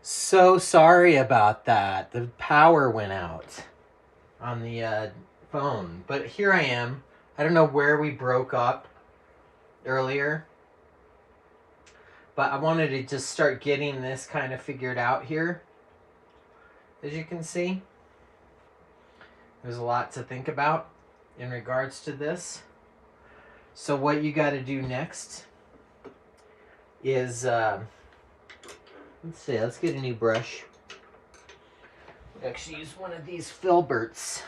So sorry about that. The power went out on the phone. But here I am. I don't know where we broke up earlier, but I wanted to just start getting this kind of figured out here. As you can see, there's a lot to think about in regards to this. So what you got to do next is, let's get a new brush. Actually use one of these filberts.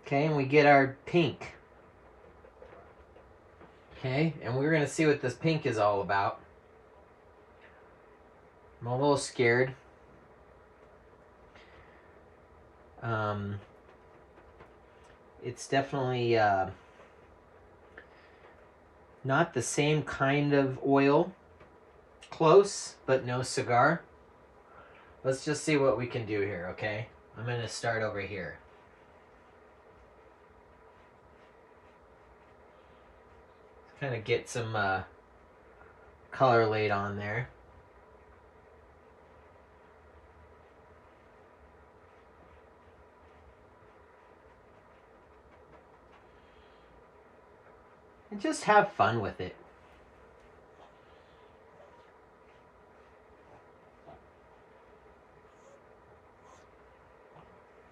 Okay, and we get our pink. Okay, and we're going to see what this pink is all about. I'm a little scared. It's definitely not the same kind of oil. Close, but no cigar. Let's just see what we can do here, okay? I'm going to start over here. Kind of get some color laid on there. And just have fun with it.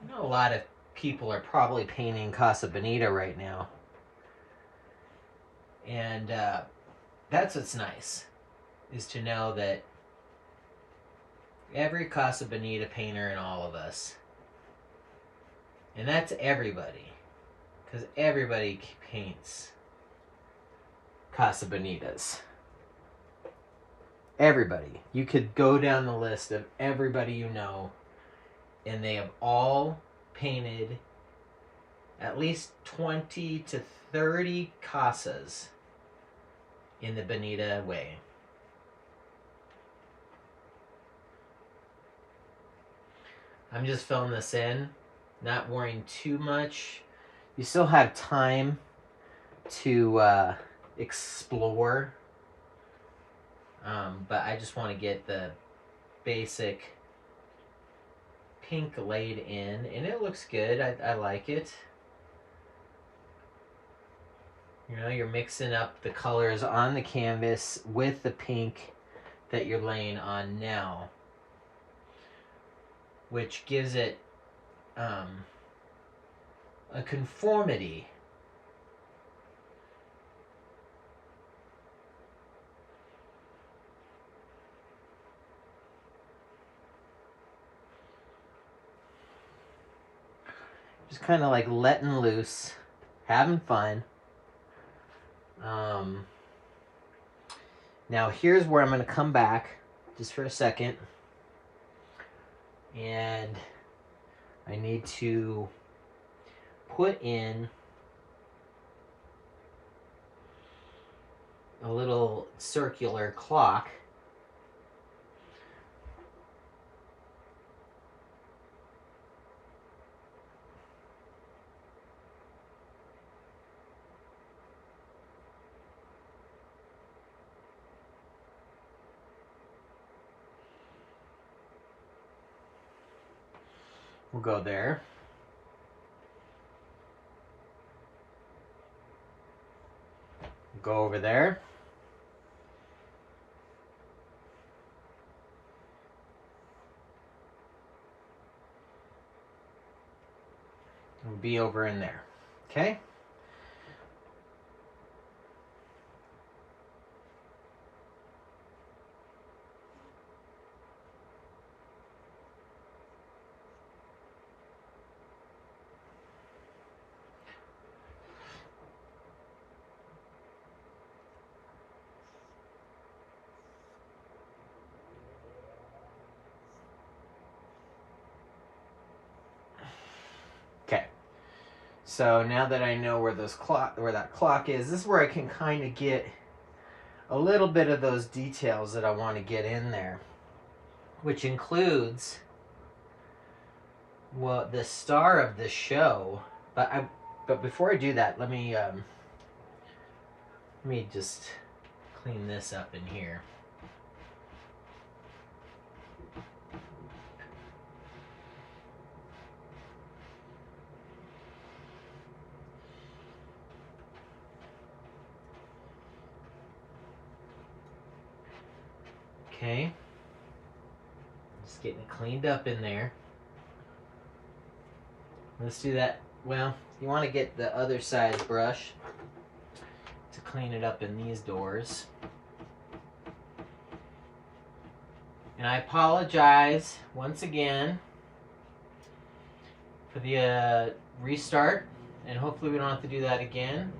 I know a lot of people are probably painting Casa Bonita right now. And that's what's nice, is to know that every Casa Bonita painter and all of us, and that's everybody, because everybody paints Casa Bonitas. Everybody. You could go down the list of everybody you know, and they have all painted at least 20 to 30 casas in the Bonita way. I'm just filling this in, not worrying too much. You still have time to explore, but I just want to get the basic pink laid in, and it looks good. I like it. You know, you're mixing up the colors on the canvas with the pink that you're laying on now, which gives it a conformity. Just kind of like letting loose, having fun. Now here's where I'm going to come back just for a second, and I need to put in a little circular clock. We'll go there. Go over there. We'll be over in there. Okay? Okay. So now that I know where that clock is, this is where I can kind of get a little bit of those details that I want to get in there, which includes, well, the star of the show. But before I do that, let me just clean this up in here. Okay. Just getting it cleaned up in there. Let's do that. Well, you want to get the other size brush to clean it up in these doors. And I apologize once again for the restart, and hopefully we don't have to do that again.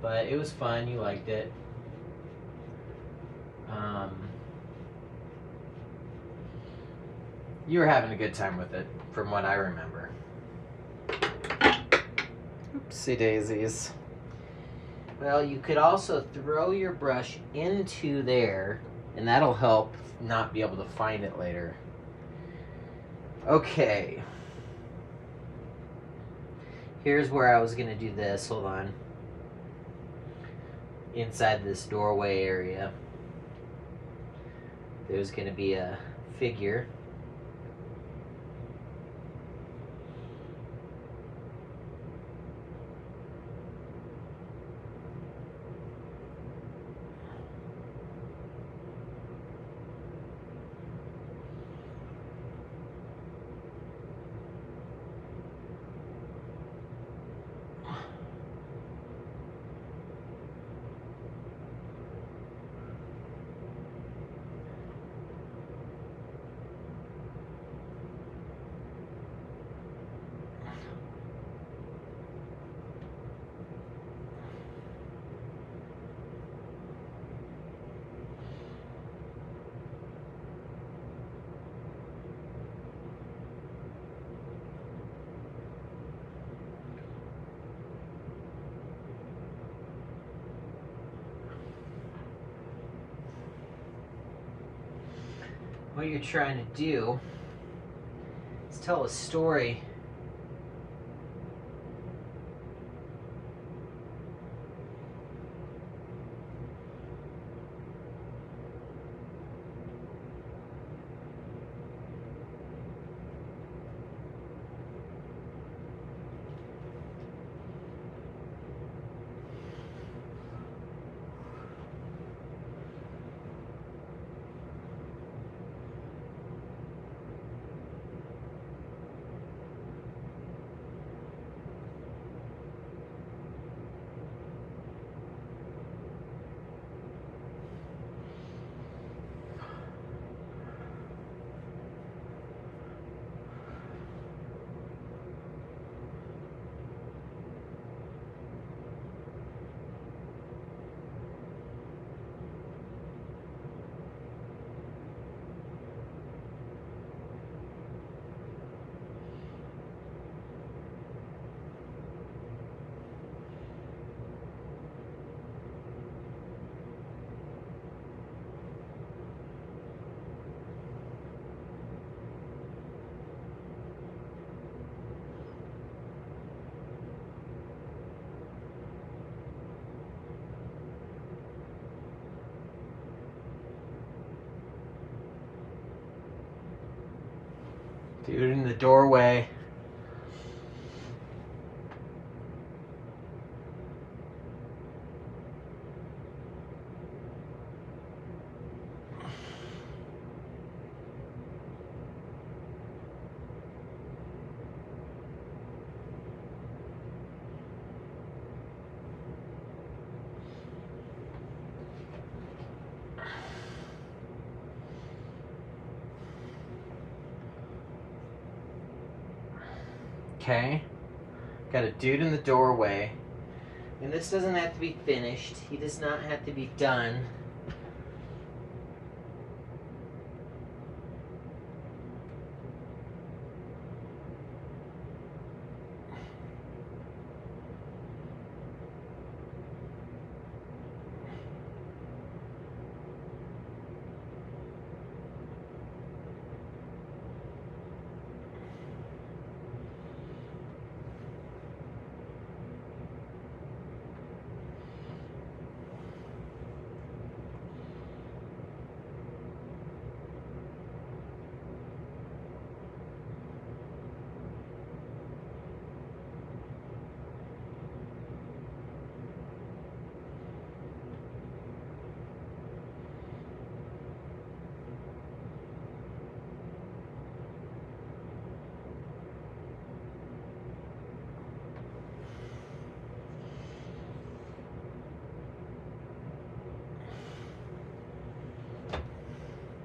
But it was fun. You liked it. You were having a good time with it, from what I remember. Oopsie daisies. Well, you could also throw your brush into there, and that'll help not be able to find it later. Okay. Here's where I was going to do this. Hold on. Inside this doorway area, there's going to be a figure. What you're trying to do is tell a story. Dude in the doorway. Okay. Got a dude in the doorway. And this doesn't have to be finished. He does not have to be done.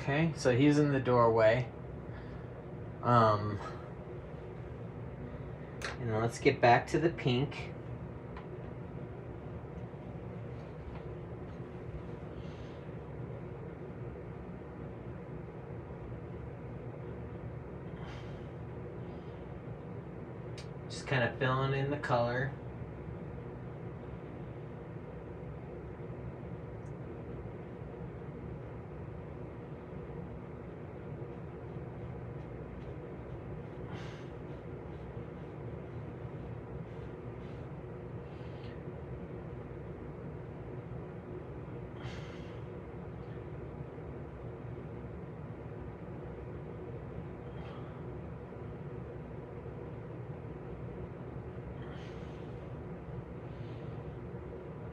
Okay, so he's in the doorway. And let's get back to the pink. Just kind of filling in the color.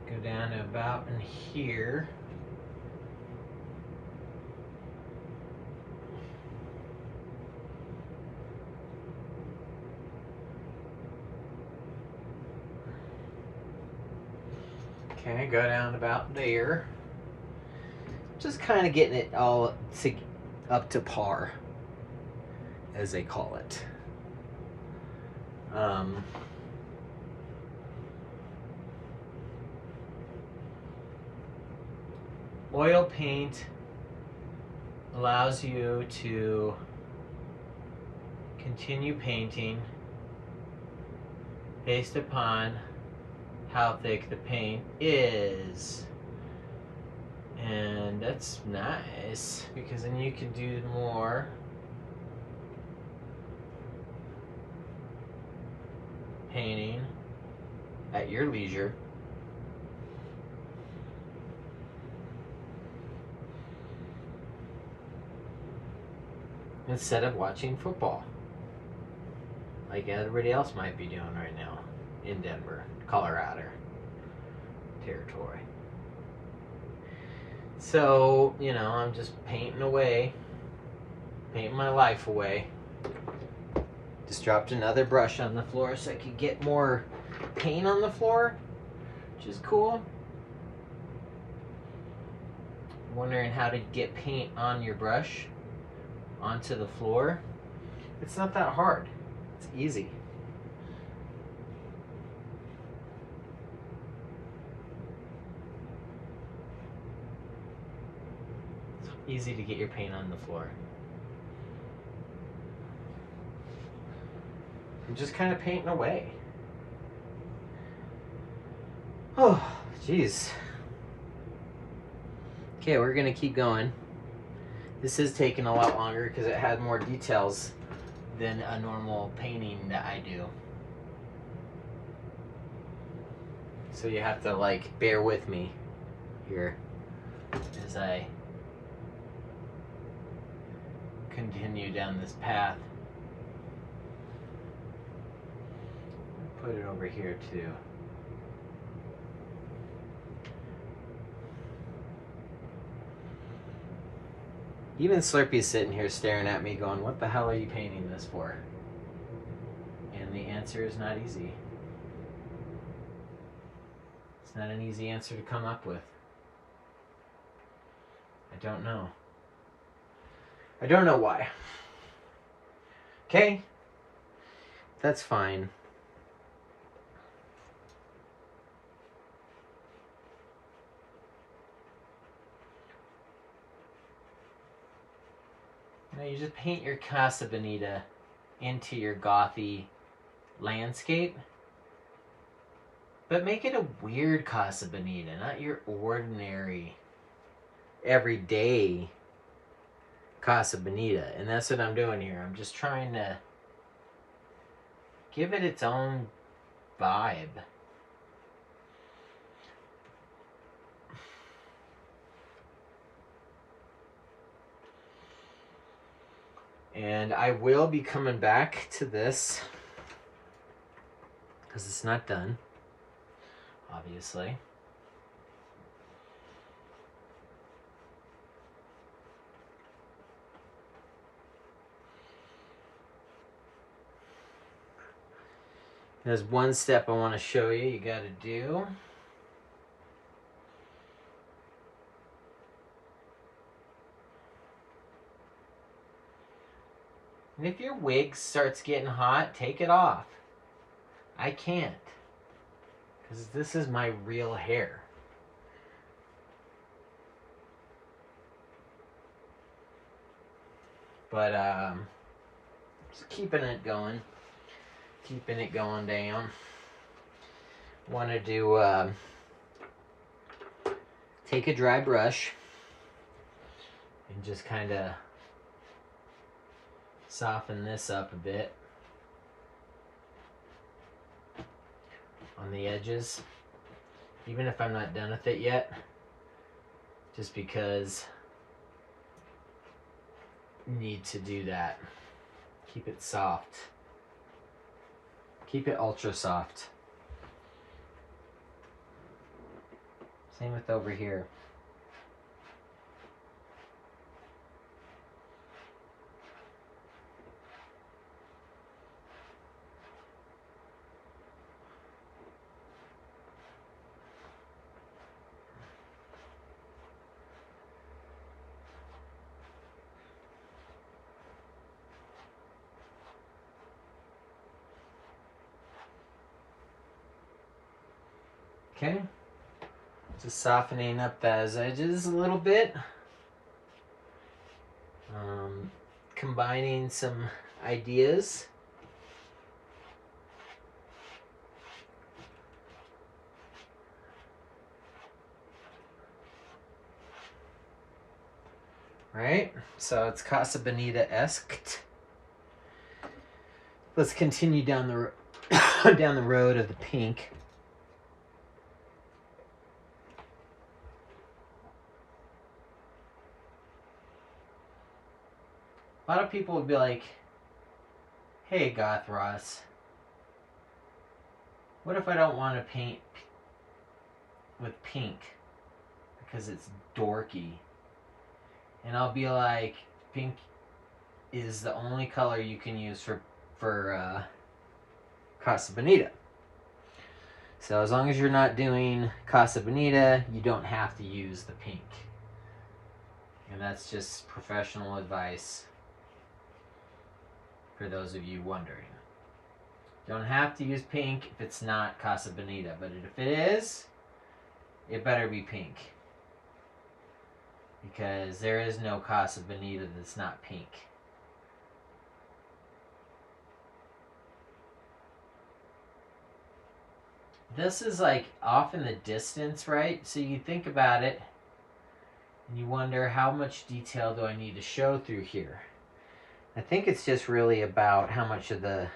Go down to about in here. Okay, go down about there. Just kind of getting it all up to par, as they call it. Oil paint allows you to continue painting based upon how thick the paint is. And that's nice, because then you can do more painting at your leisure. Instead of watching football, like everybody else might be doing right now in Denver, Colorado territory. So, you know, I'm just painting away, painting my life away. Just dropped another brush on the floor so I could get more paint on the floor, which is cool. Wondering how to get paint on your brush onto the floor. It's not that hard. It's easy. It's easy to get your paint on the floor. I'm just kind of painting away. Oh, jeez. Okay, we're gonna keep going. This is taking a lot longer because it had more details than a normal painting that I do. So you have to like bear with me here as I continue down this path. Put it over here too. Even Slurpy's sitting here staring at me going, what the hell are you painting this for? And the answer is not easy. It's not an easy answer to come up with. I don't know. I don't know why. Okay? That's fine. Now you just paint your Casa Bonita into your gothy landscape. But make it a weird Casa Bonita, not your ordinary, everyday Casa Bonita. And that's what I'm doing here. I'm just trying to give it its own vibe. And I will be coming back to this because it's not done, obviously. There's one step I want to show you. You got to do. And if your wig starts getting hot, take it off. I can't, because this is my real hair. But just keeping it going down. Want to do take a dry brush and just kind of soften this up a bit on the edges, even if I'm not done with it yet, just because you need to do that. Keep it soft. Keep it ultra soft. Same with over here. Okay, just softening up those edges a little bit. Combining some ideas. Right, so it's Casa Bonita-esque. Let's continue down the down the road of the pink. A lot of people would be like, hey, Goth Ross, what if I don't want to paint with pink because it's dorky? And I'll be like, pink is the only color you can use for Casa Bonita. So as long as you're not doing Casa Bonita, you don't have to use the pink. And that's just professional advice for those of you wondering. Don't have to use pink if it's not Casa Bonita, but if it is, it better be pink. Because there is no Casa Bonita that's not pink. This is like off in the distance, right? So you think about it and you wonder, how much detail do I need to show through here? I think it's just really about how much of the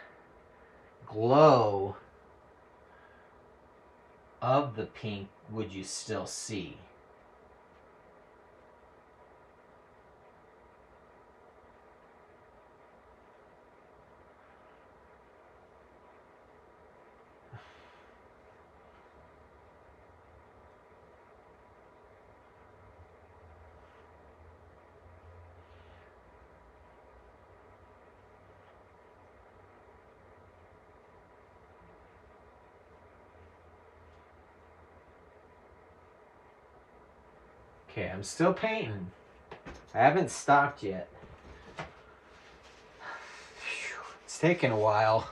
glow of the pink would you still see. Okay, I'm still painting. I haven't stopped yet. It's taking a while.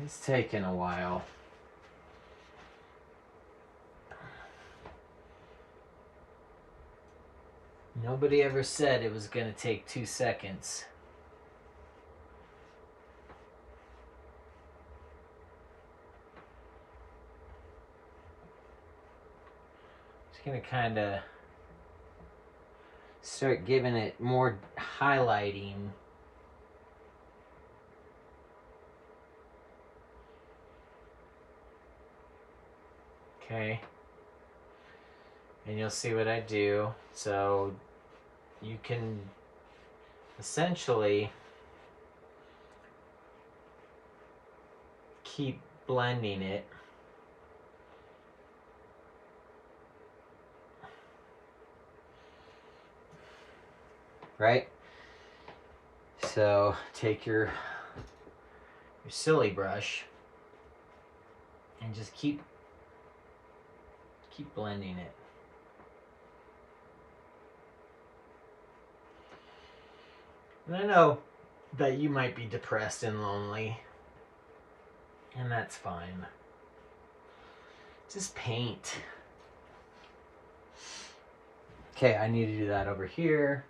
It's taking a while. Nobody ever said it was going to take 2 seconds. Just going to kind of start giving it more highlighting. Okay. And you'll see what I do. So you can essentially keep blending it. Right? So take your silly brush and just keep blending it. And I know that you might be depressed and lonely, and that's fine. Just paint. Okay, I need to do that over here.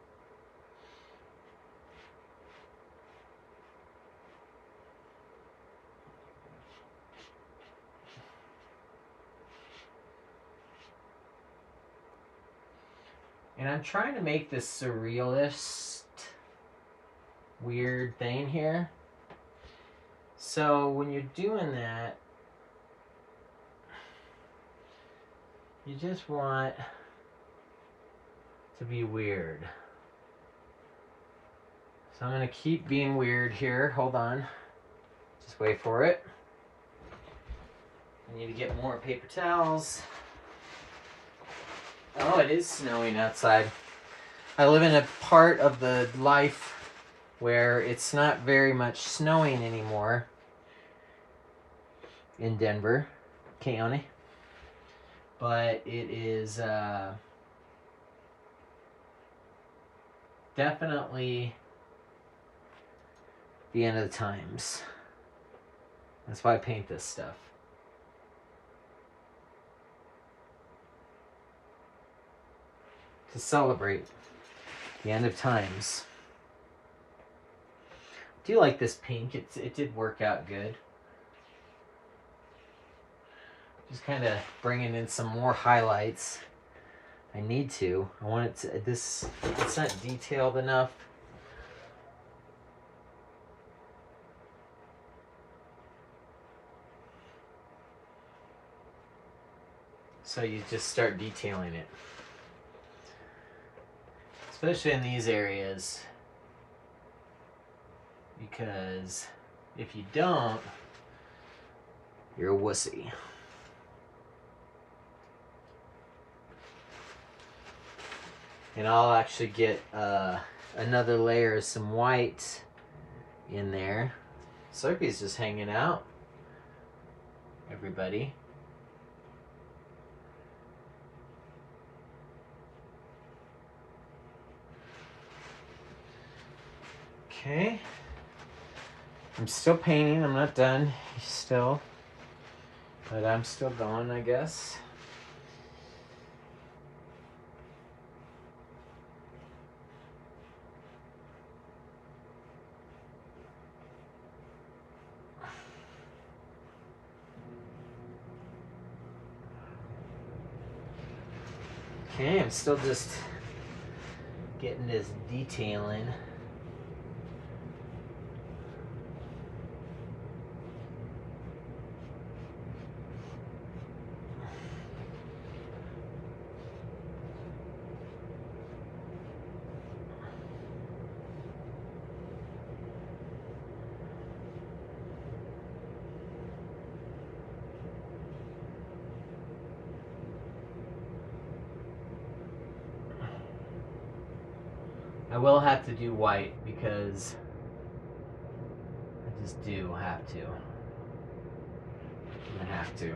And I'm trying to make this surrealist, weird thing here. So when you're doing that, you just want to be weird. So I'm going to keep being weird here. Hold on. Just wait for it. I need to get more paper towels. Oh, it is snowing outside. I live in a part of the life where it's not very much snowing anymore in Denver County. But it is definitely the end of the times. That's why I paint this stuff. To celebrate the end of times. I do like this pink. It did work out good. Just kind of bringing in some more highlights. I need to. I want it to. It's not detailed enough. So you just start detailing it. Especially in these areas. Because if you don't, you're a wussy. And I'll actually get another layer of some white in there. Slurpee's just hanging out. Everybody. Okay. I'm still painting. I'm not done still. But I'm still going, I guess. Okay, I'm still just getting this detailing. I will have to do white because I just do have to. I have to.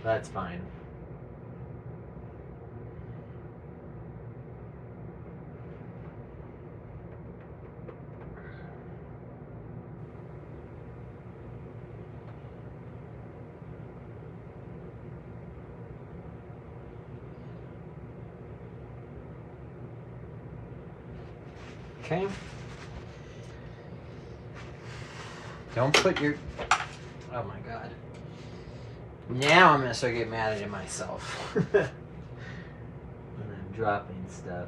That's fine. Okay. Don't put your... Oh my god. Now I'm gonna start getting mad at myself. When I'm dropping stuff.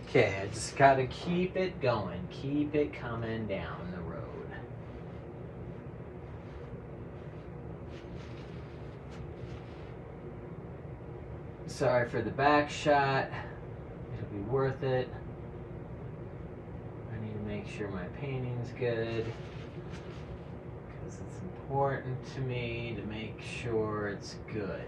Okay, I just gotta keep it going. Keep it coming down the road. Sorry for the back shot. It'll be worth it. I need to make sure my painting's good. Because it's important to me to make sure it's good.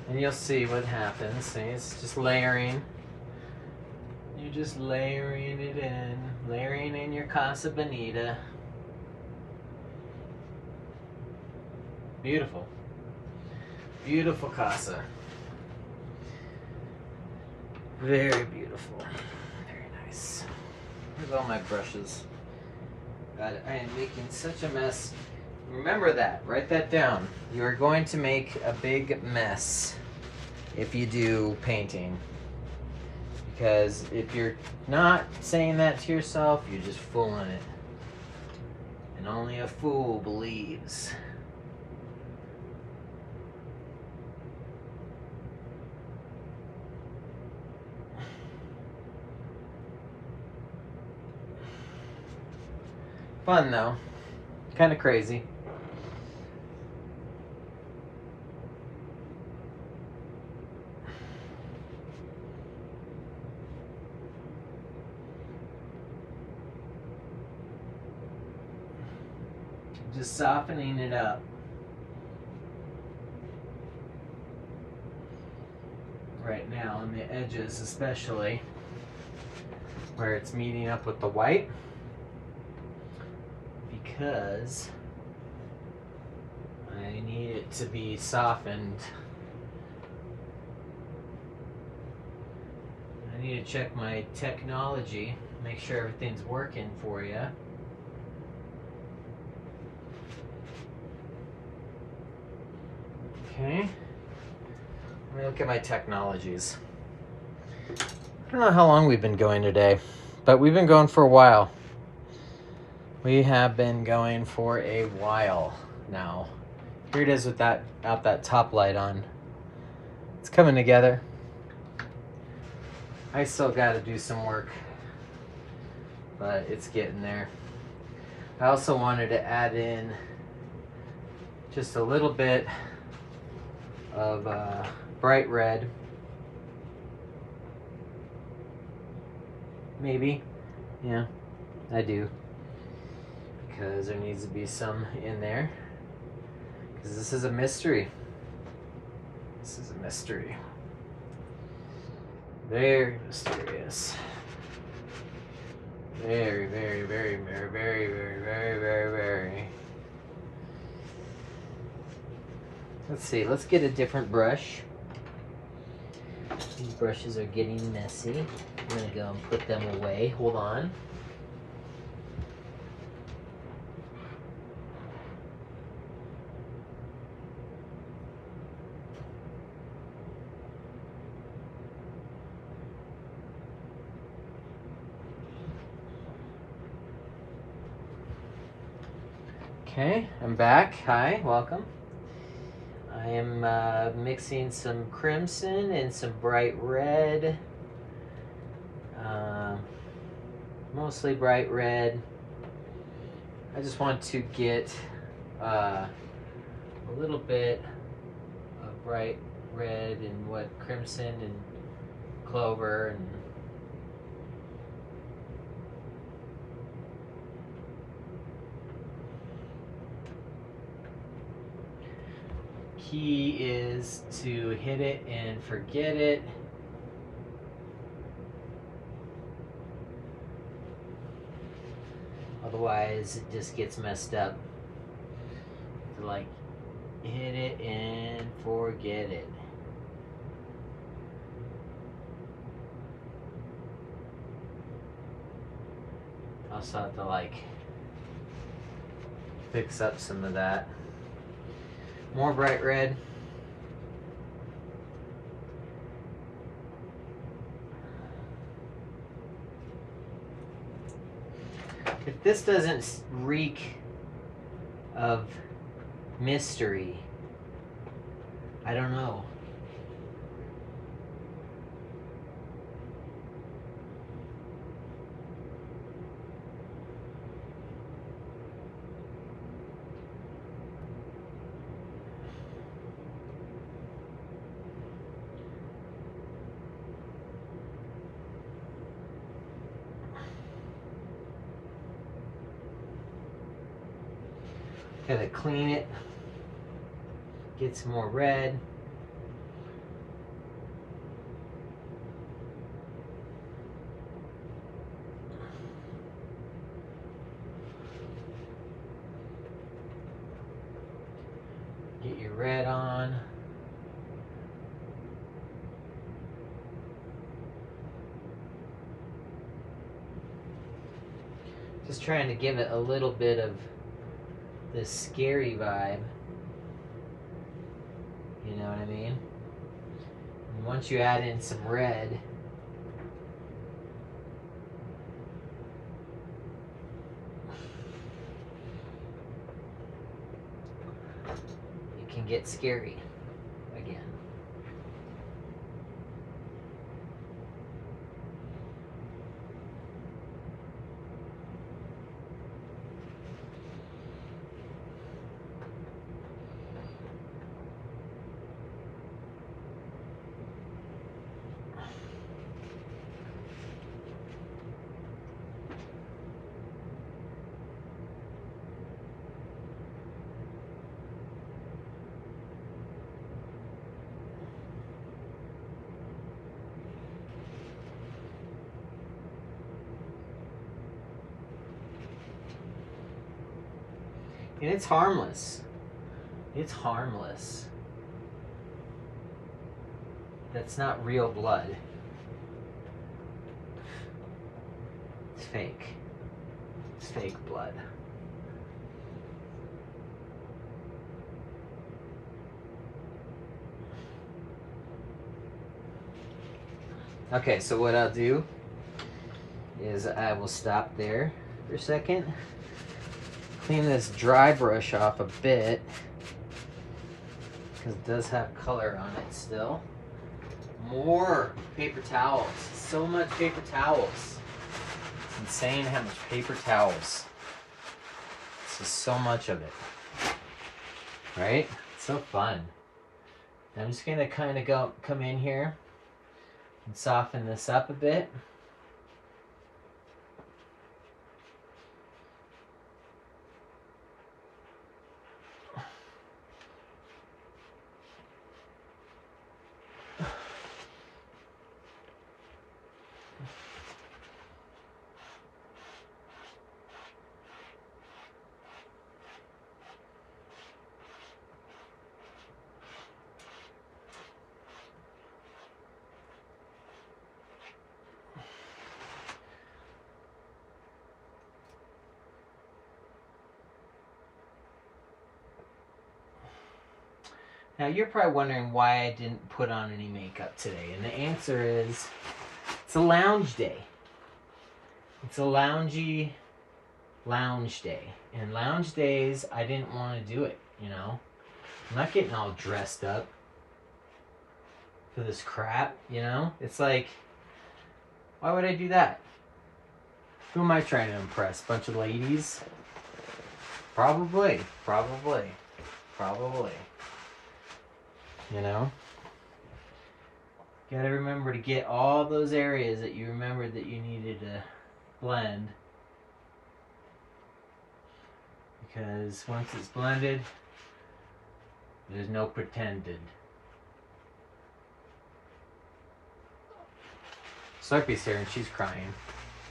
And you'll see what happens. See, it's just layering. You're just layering it in. Layering in your Casa Bonita. Beautiful. Beautiful casa. Very beautiful. Very nice. Where's all my brushes? God, I am making such a mess. Remember that. Write that down. You are going to make a big mess if you do painting. Because if you're not saying that to yourself, you're just fooling it. And only a fool believes. Fun though. Kind of crazy. Just softening it up. Right now on the edges especially, where it's meeting up with the white. Because I need it to be softened. I need to check my technology, make sure everything's working for you. Okay. Let me look at my technologies. I don't know how long we've been going today, but we've been going for a while. We have been going for a while now. Here it is with that top light on. It's coming together. I still got to do some work, but it's getting there. I also wanted to add in just a little bit of bright red. Maybe. Yeah, I do. Because there needs to be some in there. Because this is a mystery. This is a mystery. Very mysterious. Very, very, very, very, very, very, very, very, very. Let's see, let's get a different brush. These brushes are getting messy. I'm gonna go and put them away. Hold on. Okay, I'm back. Hi, welcome. I am mixing some crimson and some bright red. Mostly bright red. I just want to get a little bit of bright red and what crimson and clover and key is to hit it and forget it. Otherwise, it just gets messed up. So like, hit it and forget it. Also have to like fix up some of that. More bright red. If this doesn't reek of mystery, I don't know. Gotta clean it, get some more red. the red on. Just trying to give it a little bit of this scary vibe. You know what I mean? And once you add in some red, it can get scary again. And it's harmless. It's harmless. That's not real blood. It's fake. It's fake blood. Okay, so what I'll do is I will stop there for a second. Clean this dry brush off a bit because it does have color on it still. More paper towels. So much paper towels. It's insane how much paper towels. This is so much of it. Right? It's so fun. I'm just gonna kind of come in here and soften this up a bit. Now you're probably wondering why I didn't put on any makeup today, and the answer is it's a lounge day. It's a loungy lounge day, and lounge days I didn't want to do it, you know. I'm not getting all dressed up for this crap, you know. It's like, why would I do that? Who am I trying to impress? Bunch of ladies? Probably. You know? Gotta remember to get all those areas that you remembered that you needed to blend. Because once it's blended, there's no pretended. Slurpy's here and she's crying.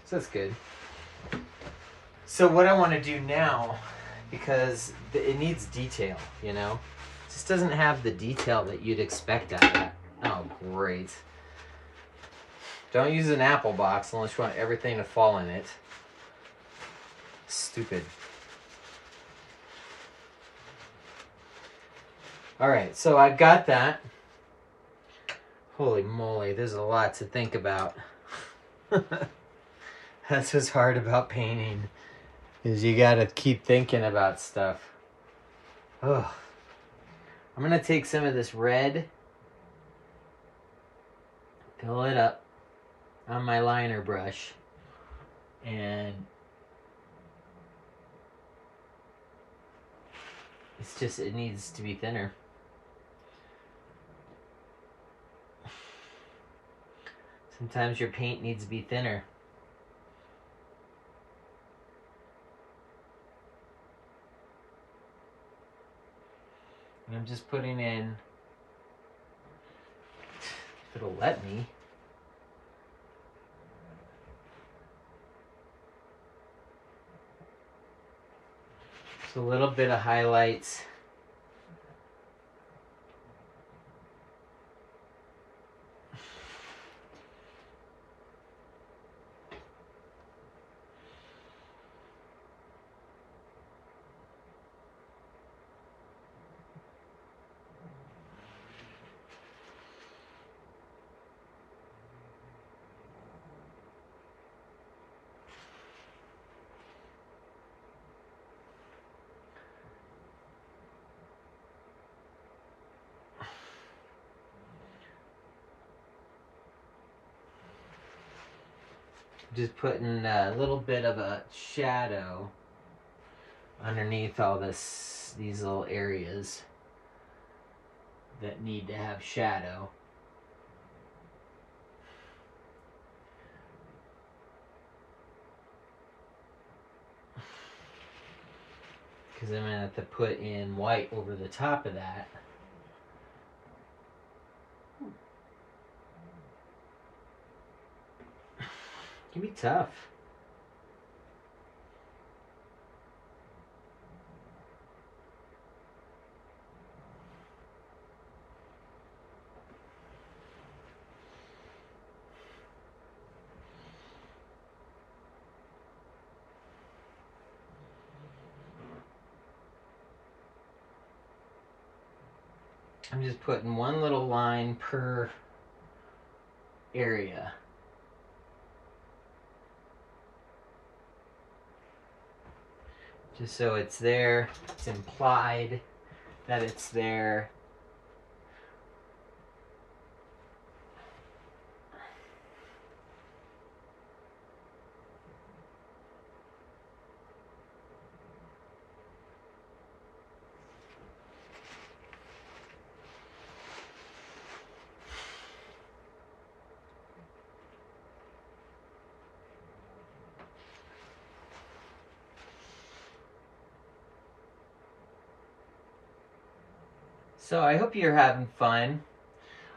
So that's good. So what I want to do now, because it needs detail, you know? It just doesn't have the detail that you'd expect out of that. Oh, great. Don't use an apple box unless you want everything to fall in it. Stupid. Alright, so I've got that. Holy moly, there's a lot to think about. That's what's hard about painting, is you gotta keep thinking about stuff. Ugh. I'm gonna take some of this red, fill it up on my liner brush, and it's just, it needs to be thinner. Sometimes your paint needs to be thinner. And I'm just putting in, if it'll let me, just a little bit of highlights Just putting a little bit of a shadow underneath all these little areas that need to have shadow. Because I'm going to have to put in white over the top of that. It can be tough. I'm just putting one little line per area. Just so it's there, it's implied that it's there. So I hope you're having fun.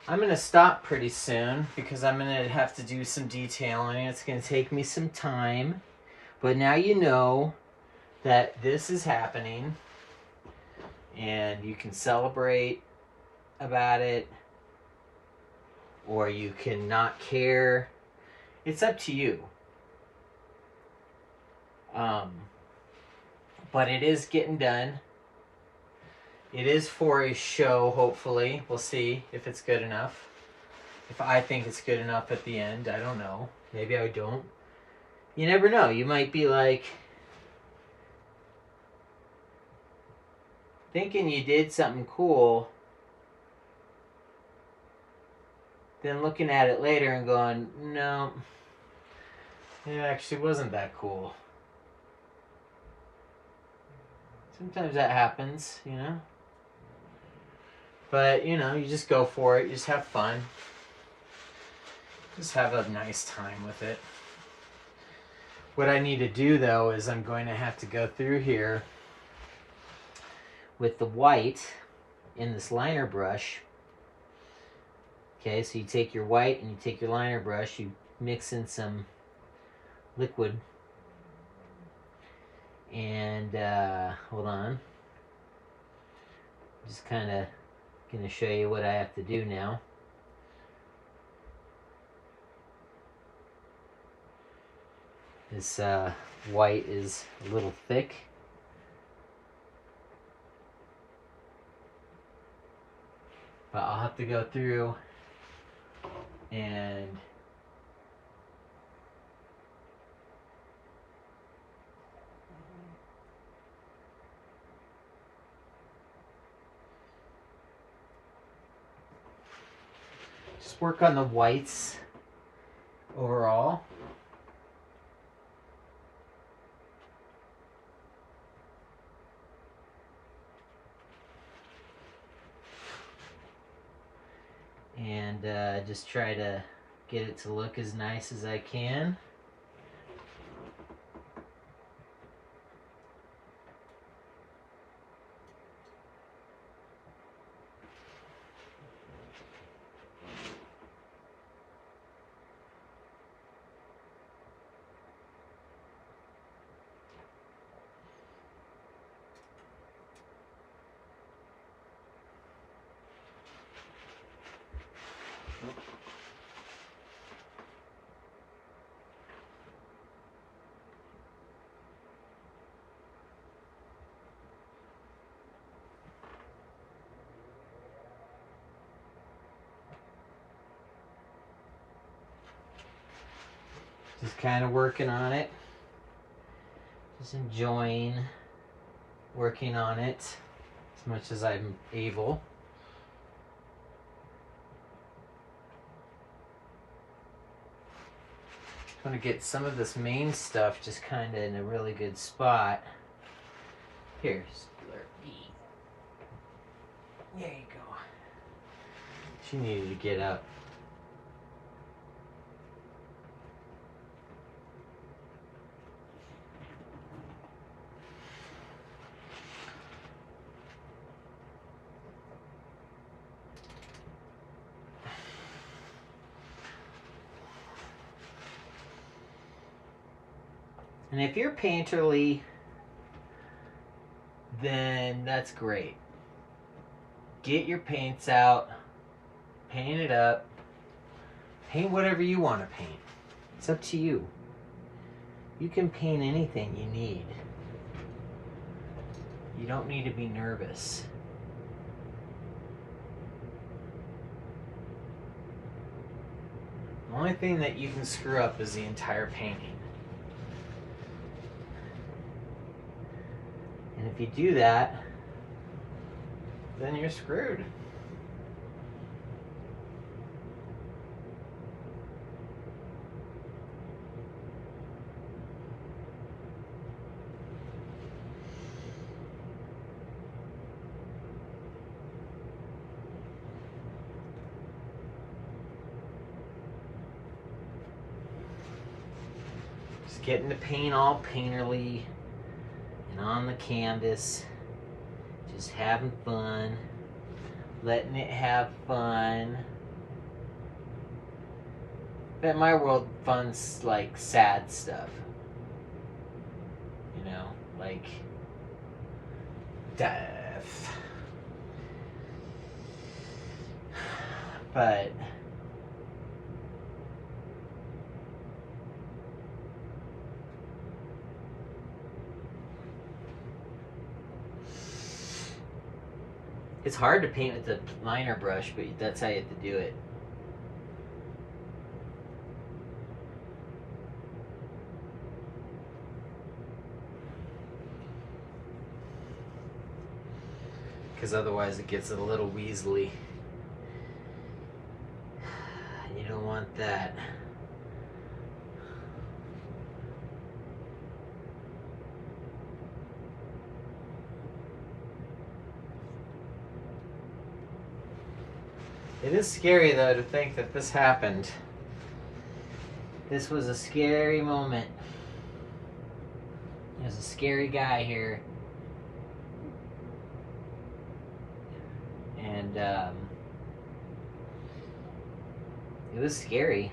I'm going to stop pretty soon because I'm going to have to do some detailing. It's going to take me some time. But now you know that this is happening and you can celebrate about it or you can not care. It's up to you. But it is getting done. It is for a show, hopefully. We'll see if it's good enough. If I think it's good enough at the end, I don't know. Maybe I don't. You never know. You might be like thinking you did something cool, then looking at it later and going, no, it actually wasn't that cool. Sometimes that happens, you know? But, you know, you just go for it. You just have fun. Just have a nice time with it. What I need to do, though, is I'm going to have to go through here with the white in this liner brush. Okay, so you take your white and you take your liner brush. You mix in some liquid. And, hold on. Just kind of going to show you what I have to do now. This white is a little thick. But I'll have to go through and just work on the whites overall. And just try to get it to look as nice as I can. Just kind of working on it. Just enjoying working on it as much as I'm able. I'm going to get some of this main stuff just kind of in a really good spot. Here, Slurpee. There you go. She needed to get up. And if you're painterly, then that's great. Get your paints out, paint it up, paint whatever you want to paint. It's up to you. You can paint anything you need. You don't need to be nervous. The only thing that you can screw up is the entire painting. And if you do that, then you're screwed. Just getting the paint all painterly and on the canvas, just having fun, letting it have fun. But in my world, fun's like sad stuff. You know, like death. But it's hard to paint with the liner brush, but that's how you have to do it. Because otherwise it gets a little weaselly. You don't want that. It is scary, though, to think that this happened. This was a scary moment. There's a scary guy here. And, it was scary.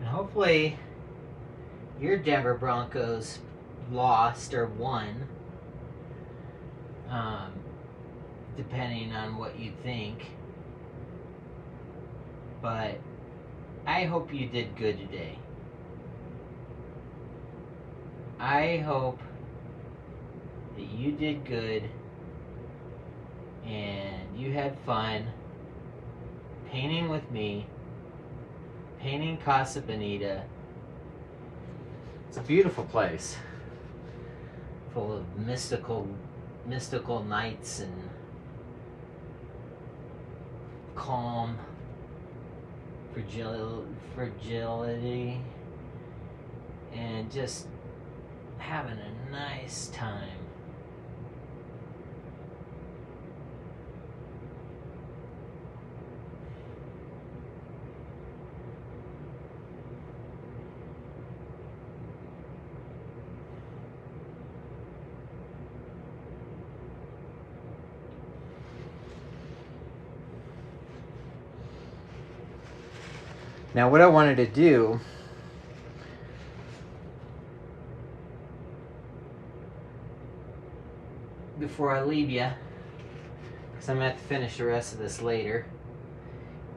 Hopefully, your Denver Broncos lost or won, depending on what you think. But I hope you did good today. I hope that you did good and you had fun painting with me. Painting Casa Bonita. It's a beautiful place, full of mystical nights and calm, fragility, and just having a nice time. Now, what I wanted to do before I leave you, because I'm going to have to finish the rest of this later,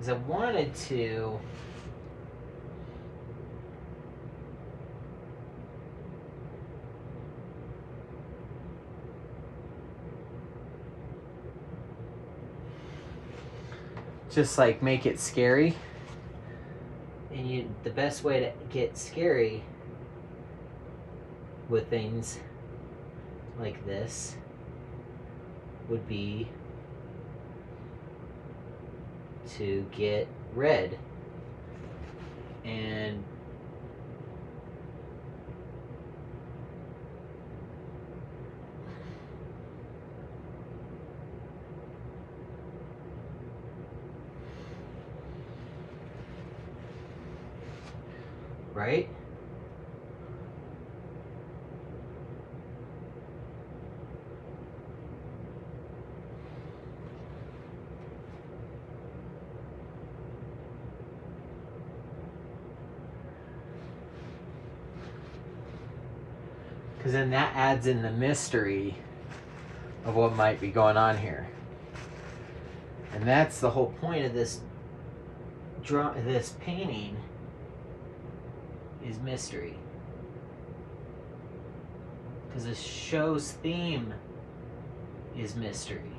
is I wanted to just like make it scary. And the best way to get scary with things like this would be to get red. And right? Because then that adds in the mystery of what might be going on here. And that's the whole point of this painting, is mystery. Because the show's theme is mystery.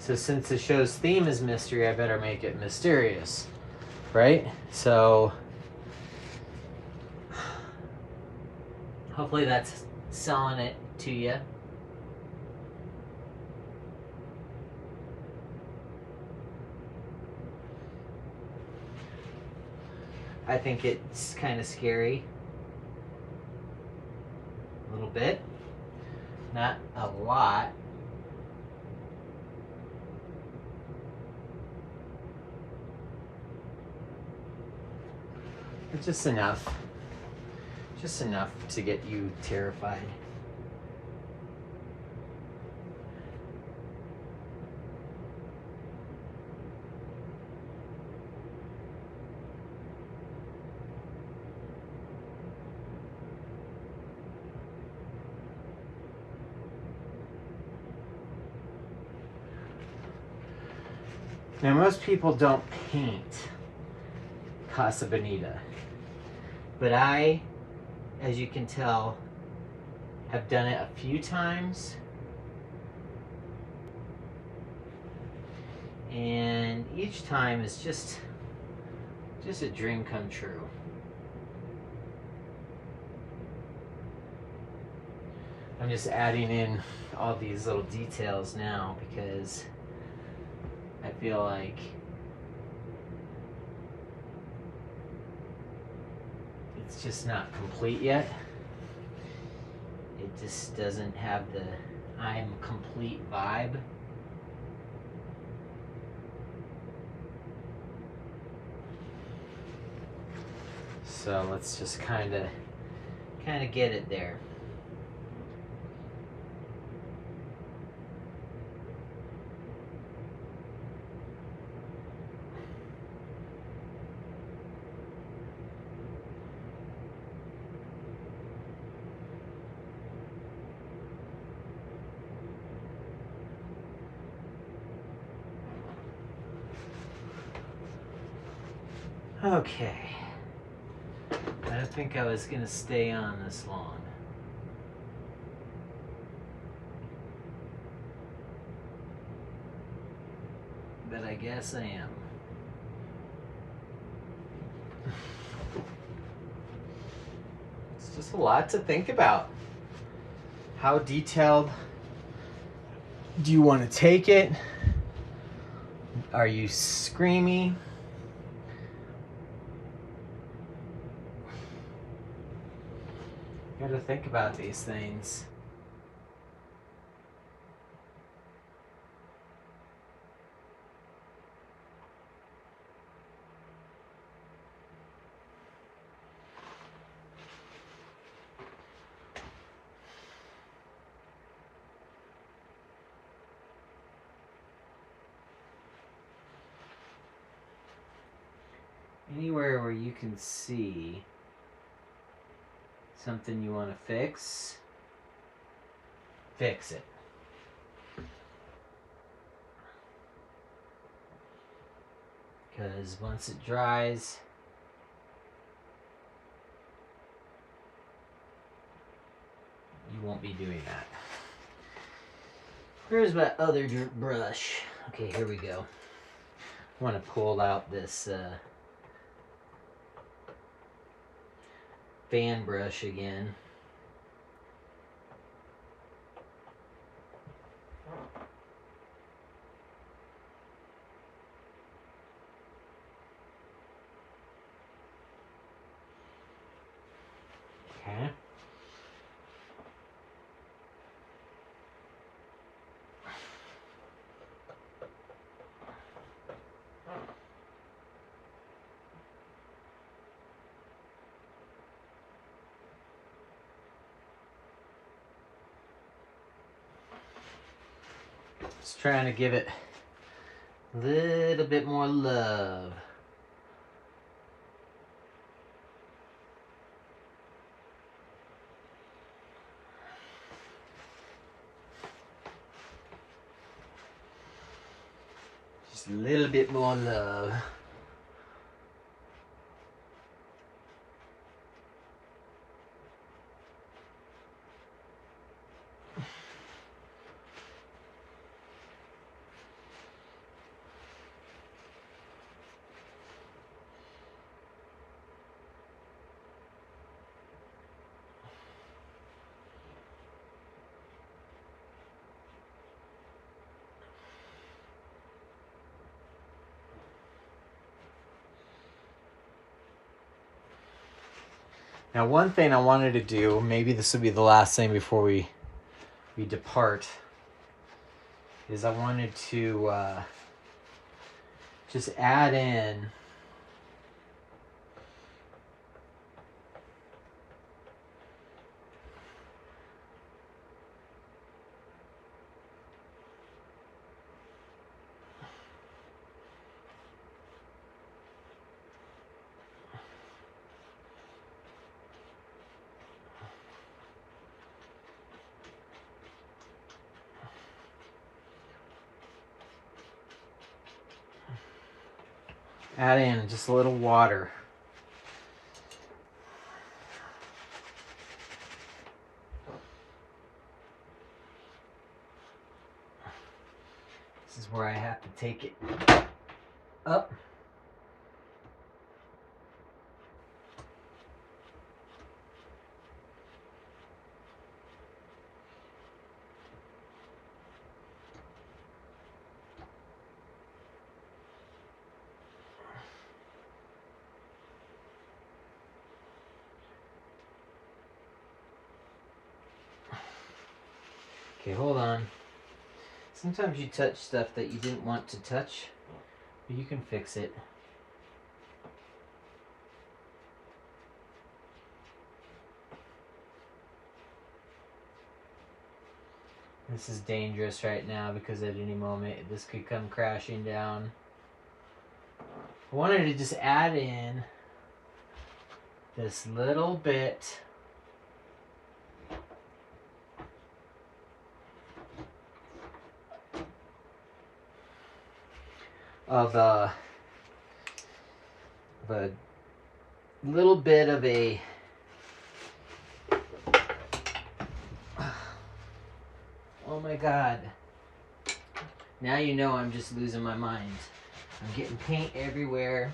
So since the show's theme is mystery, I better make it mysterious, right? So hopefully that's selling it to you. I think it's kind of scary. A little bit. Not a lot. But just enough. Just enough to get you terrified. Now, most people don't paint Casa Bonita, but I, as you can tell, have done it a few times, and each time is just a dream come true. I'm just adding in all these little details now because I feel like it's just not complete yet. It just doesn't have the I'm complete vibe. So let's just kind of get it there. Okay. I don't think I was going to stay on this long. But I guess I am. It's just a lot to think about. How detailed do you want to take it? Are you screamy? You gotta think about these things. Anywhere where you can see something you want to fix it. Because once it dries, you won't be doing that. Where's my other brush? Okay, here we go. I want to pull out this fan brush again. Okay. Just trying to give it a little bit more love. Just a little bit more love. Now, one thing I wanted to do, maybe this will be the last thing before we depart, is I wanted to just add in just a little water. This is where I have to take it up. Okay, hold on. Sometimes you touch stuff that you didn't want to touch, but you can fix it. This is dangerous right now because at any moment this could come crashing down. I wanted to just add in this little bit of a little bit of a oh my god, now you know I'm just losing my mind. I'm getting paint everywhere,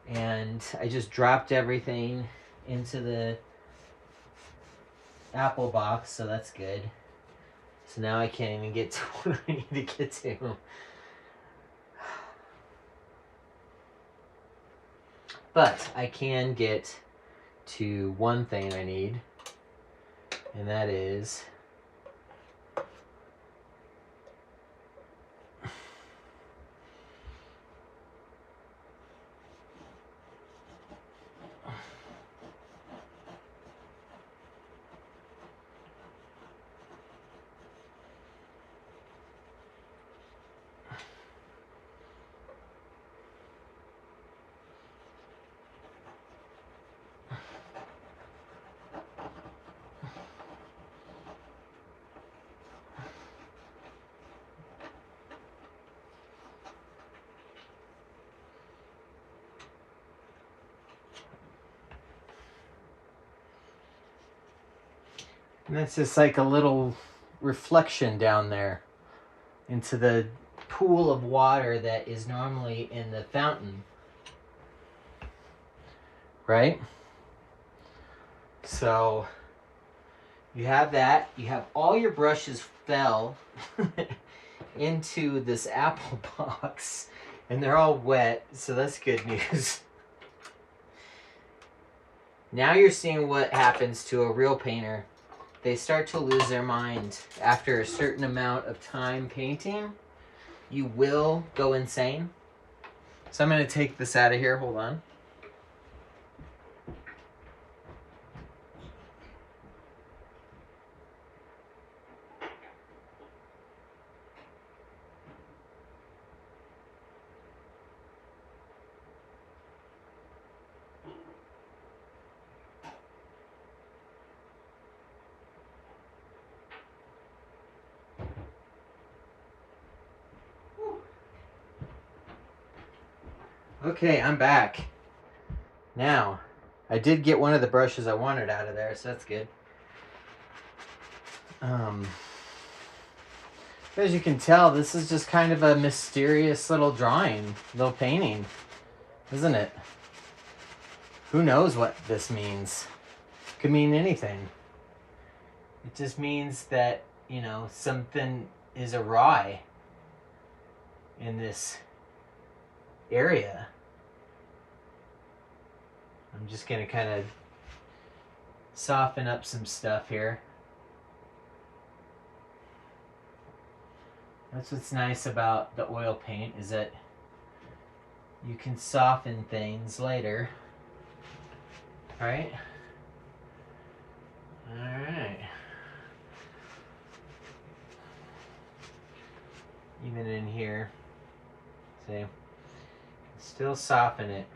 and I just dropped everything into the apple box, so that's good. So now I can't even get to what I need to get to. But I can get to one thing I need, and that is and that's just like a little reflection down there into the pool of water that is normally in the fountain. Right? So you have that. You have all your brushes fell into this apple box, and they're all wet, so that's good news. Now you're seeing what happens to a real painter. They start to lose their mind after a certain amount of time painting. You will go insane. So I'm going to take this out of here. Hold on. Okay, I'm back. Now, I did get one of the brushes I wanted out of there, so that's good. As you can tell, this is just kind of a mysterious little drawing, little painting, isn't it? Who knows what this means? Could mean anything. It just means that, you know, something is awry in this area. I'm just going to kind of soften up some stuff here. That's what's nice about the oil paint, is that you can soften things later. Right? Alright. Even in here. See? Still soften it.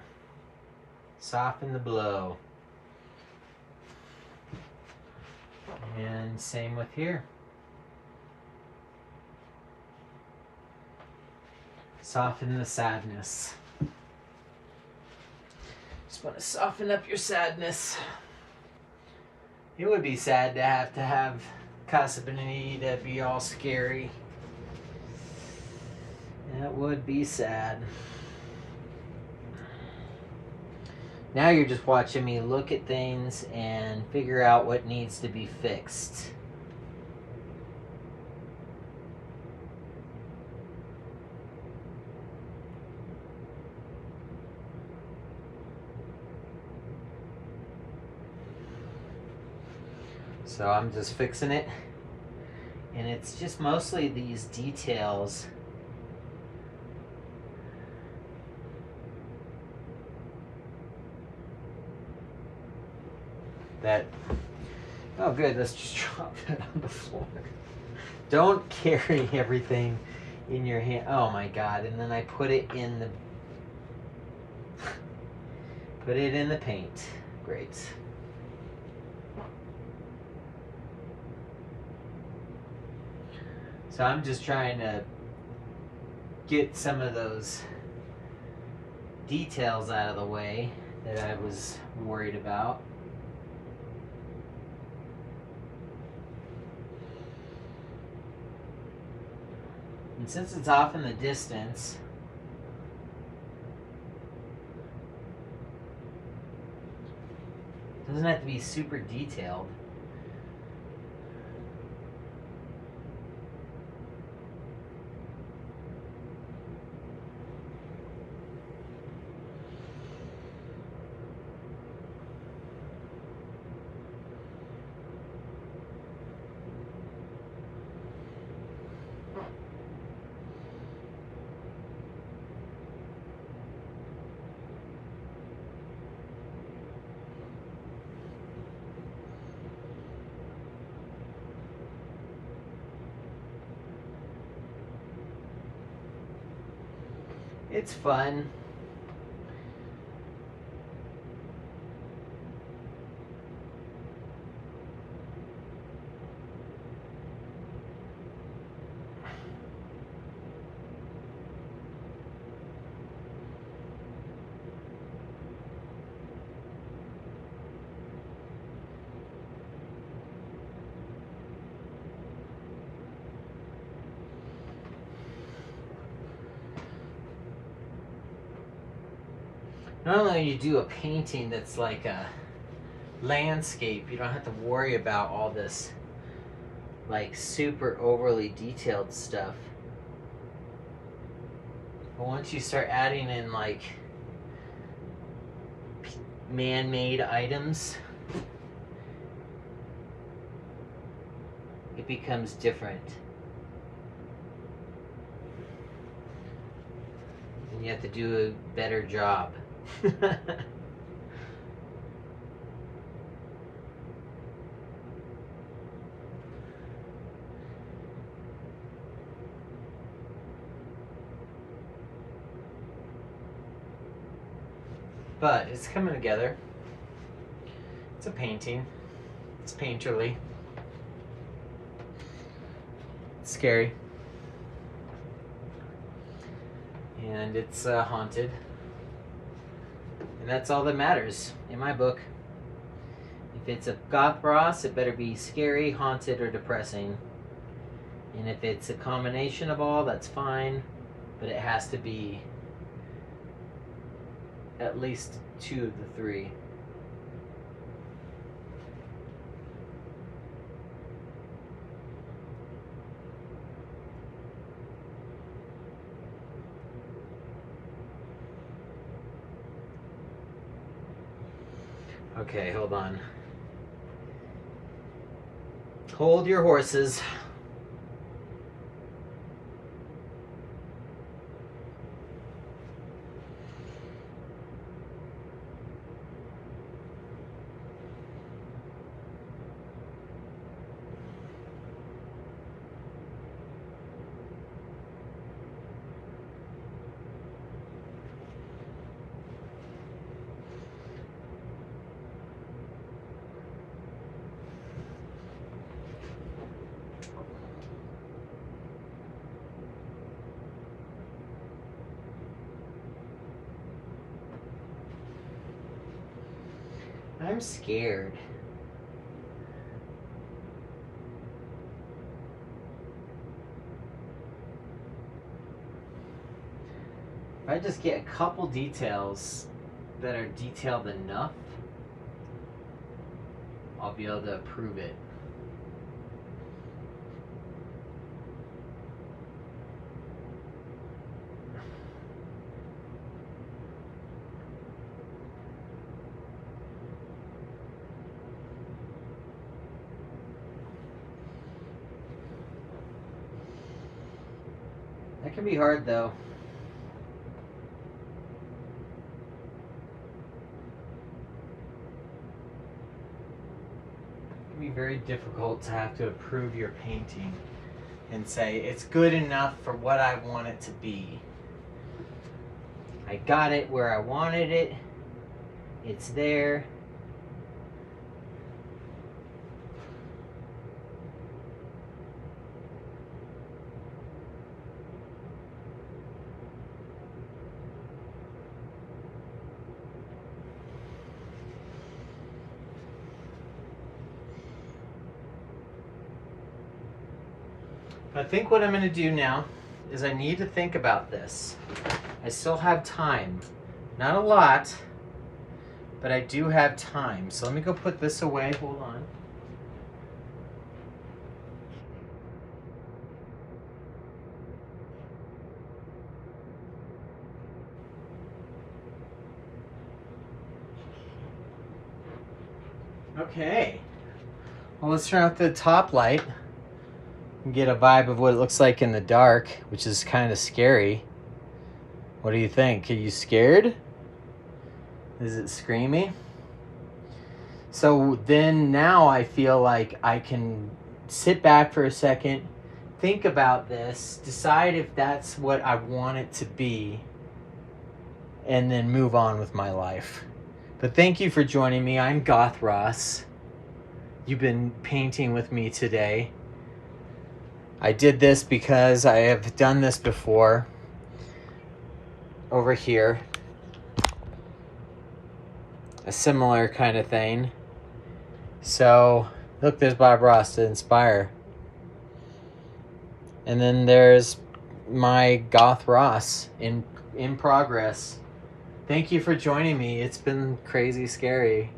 Soften the blow. And same with here. Soften the sadness. Just want to soften up your sadness. It would be sad to have Casa Bonita be all scary. That would be sad. Now you're just watching me look at things and figure out what needs to be fixed. So I'm just fixing it. And it's just mostly these details that, oh good, let's just drop that on the floor. Don't carry everything in your hand. Oh my god, and then I put it in the paint. Great. So I'm just trying to get some of those details out of the way that I was worried about. And since it's off in the distance, it doesn't have to be super detailed. It's fun. Normally when you do a painting that's like a landscape, you don't have to worry about all this like super overly detailed stuff. But once you start adding in like man-made items, it becomes different. And you have to do a better job. But it's coming together. It's a painting. It's painterly. It's scary. And it's haunted. And that's all that matters in my book. If it's a Goth Ross, it better be scary, haunted, or depressing. And if it's a combination of all, that's fine. But it has to be at least 2 of the 3. Okay, hold on. Hold your horses. I'm scared. If I just get a couple details that are detailed enough, I'll be able to approve it. That can be hard though. It can be very difficult to have to approve your painting and say it's good enough for what I want it to be. I got it where I wanted it. It's there. I think what I'm going to do now is I need to think about this. I still have time. Not a lot, but I do have time. So let me go put this away. Hold on. Okay. Well, let's turn off the top light. Get a vibe of what it looks like in the dark, which is kind of scary. What do you think? Are you scared? Is it screamy? So then now I feel like I can sit back for a second, think about this, decide if that's what I want it to be, and then move on with my life. But thank you for joining me. I'm Goth Ross. You've been painting with me today. I did this because I have done this before over here. A similar kind of thing. So, look, there's Bob Ross to inspire. And then there's my Goth Ross in progress. Thank you for joining me. It's been crazy scary.